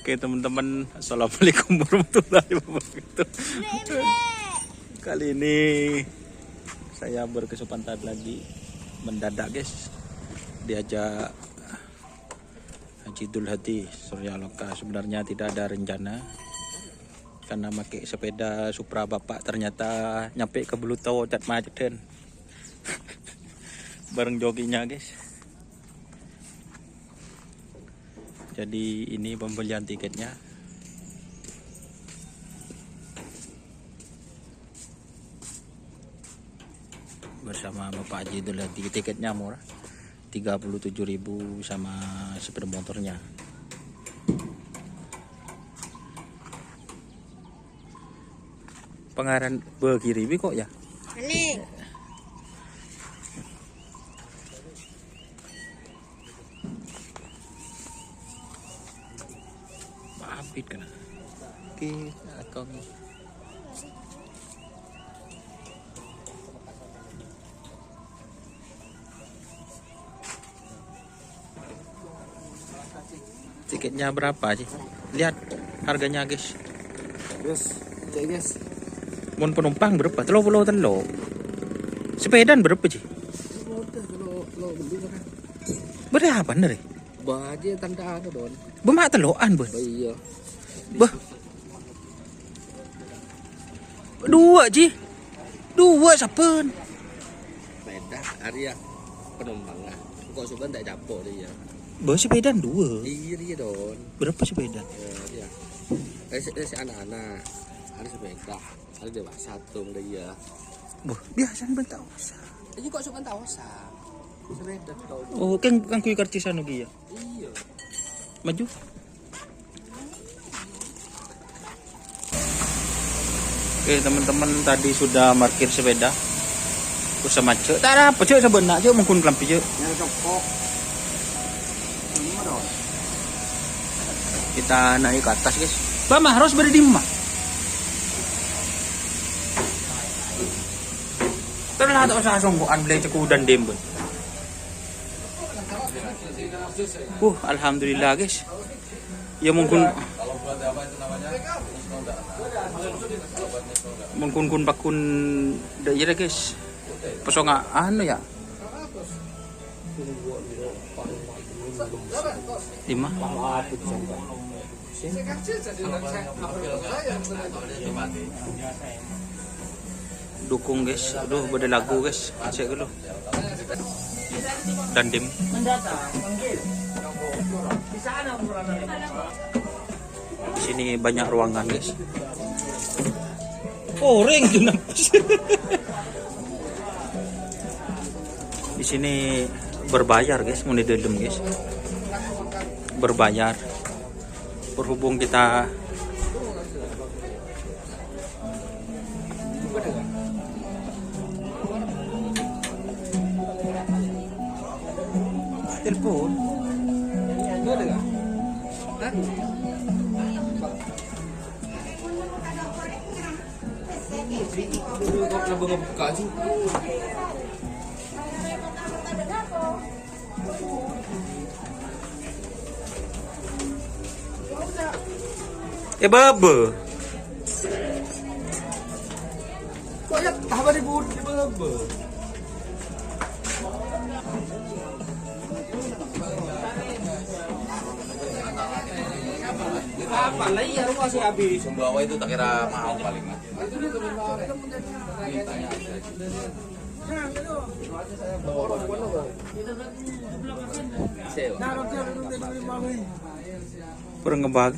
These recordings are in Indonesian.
Oke teman-teman, assalamualaikum warahmatullahi wabarakatuh. Kali ini saya berkesempatan lagi mendadak guys, diajak Haji Idul Hadi Surya Loka. Sebenarnya tidak ada rencana karena pakai sepeda Supra bapak ternyata nyampe ke Buluto cat macet bareng joginya guys. Jadi ini pembelian tiketnya. Bersama Bapak Haji Idul Hadi. Tiketnya murah, 37.000 sama sepeda motornya. Pengaran begiribi kok ya? Aneh. Maafin kan? Oke, akong. Tiketnya berapa sih? Lihat harganya guys. Guys, cek guys. Mun penumpang berapa? Telo. Sepedaan berapa sih? Kalau beli kan. Berapa nih? Baja tanda ada don. Bemak teloan bun. Iya. Bah. Dua ji. Dua sapen. Beda Arya penumpang lah. Kok sebentar tak capok dia. Bah sepedaan dua. Iya dia don. Berapa sepedaan? Ya. Si anak-anak. Ada sepeda. Ada dewasa tuh dia. Bah, biasa bentar usah. Ini kok sebentar usah. Sepeda tuh. Oh, kan kui kartisan lagi ya. Iya. Maju. Oke teman-teman, tadi sudah parkir sepeda bersama cek. Tak ada apa cek sebenar cek mungkin kelampi cek. Yang cokok. Kita naik ke atas guys. Bama harus berdiri mah. Terlah tak usah songkokan beli ceku dan dembel. Alhamdulillah guys. Ya mungkin kun pakun daerah guys. Pesonga anu ya. 5. Dukung guys. Aduh beda lagu guys. Cek dulu. Dandim. Di sini banyak ruangan guys. Ring tuh nampas. Di sini berbayar guys, mau di dalam guys. Berbayar. Berhubung kita telepon. Kok lebih ngebuka sih? Bebe. Kok ya apa di bebe? Apa lagi ya rumah sih habis. Sumbawa itu tak kira mahal paling. Kurang ngebag.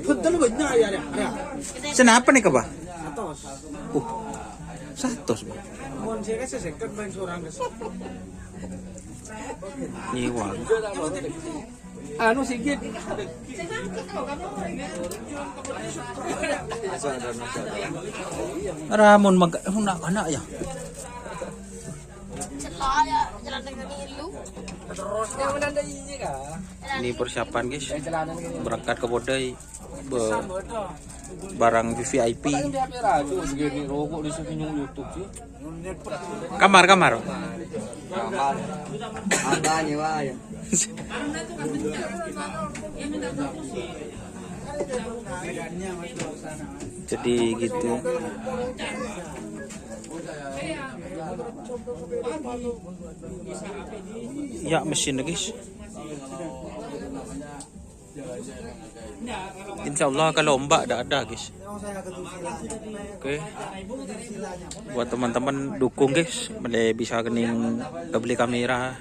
Betul banyak ya. Senapa nih kebah? Atos. 100 bang. Mohon saya kasih second main seorang kes. Nyiwa. Anu sikit. Ramon mag anak ya. Celaya, jalan dengan ilu. Terus yang menanda ini kah? Ini persiapan guys. Berangkat ke Bodai. Sama dong. barang VIP. Kan di HP radio segini rokok di sini YouTube sih. Kamar. Kamar. Angkanya wah ya. Jadi gitu. Ya mesin guys. Insya Allah kalau ombak ada guys. Oke. Buat teman-teman dukung guys, boleh bisa kening beli kamera,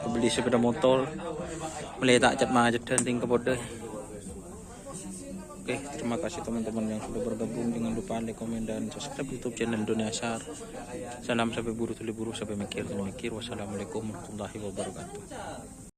beli sepeda motor, boleh tak cat macet dan tinggal bodoh. Oke, terima kasih teman-teman yang sudah bergabung. Jangan lupa like, komen, dan subscribe YouTube channel Indonesia. Salam sampai buru tuli buru sampai mikir tuli mikir. Wassalamualaikum warahmatullahi wabarakatuh.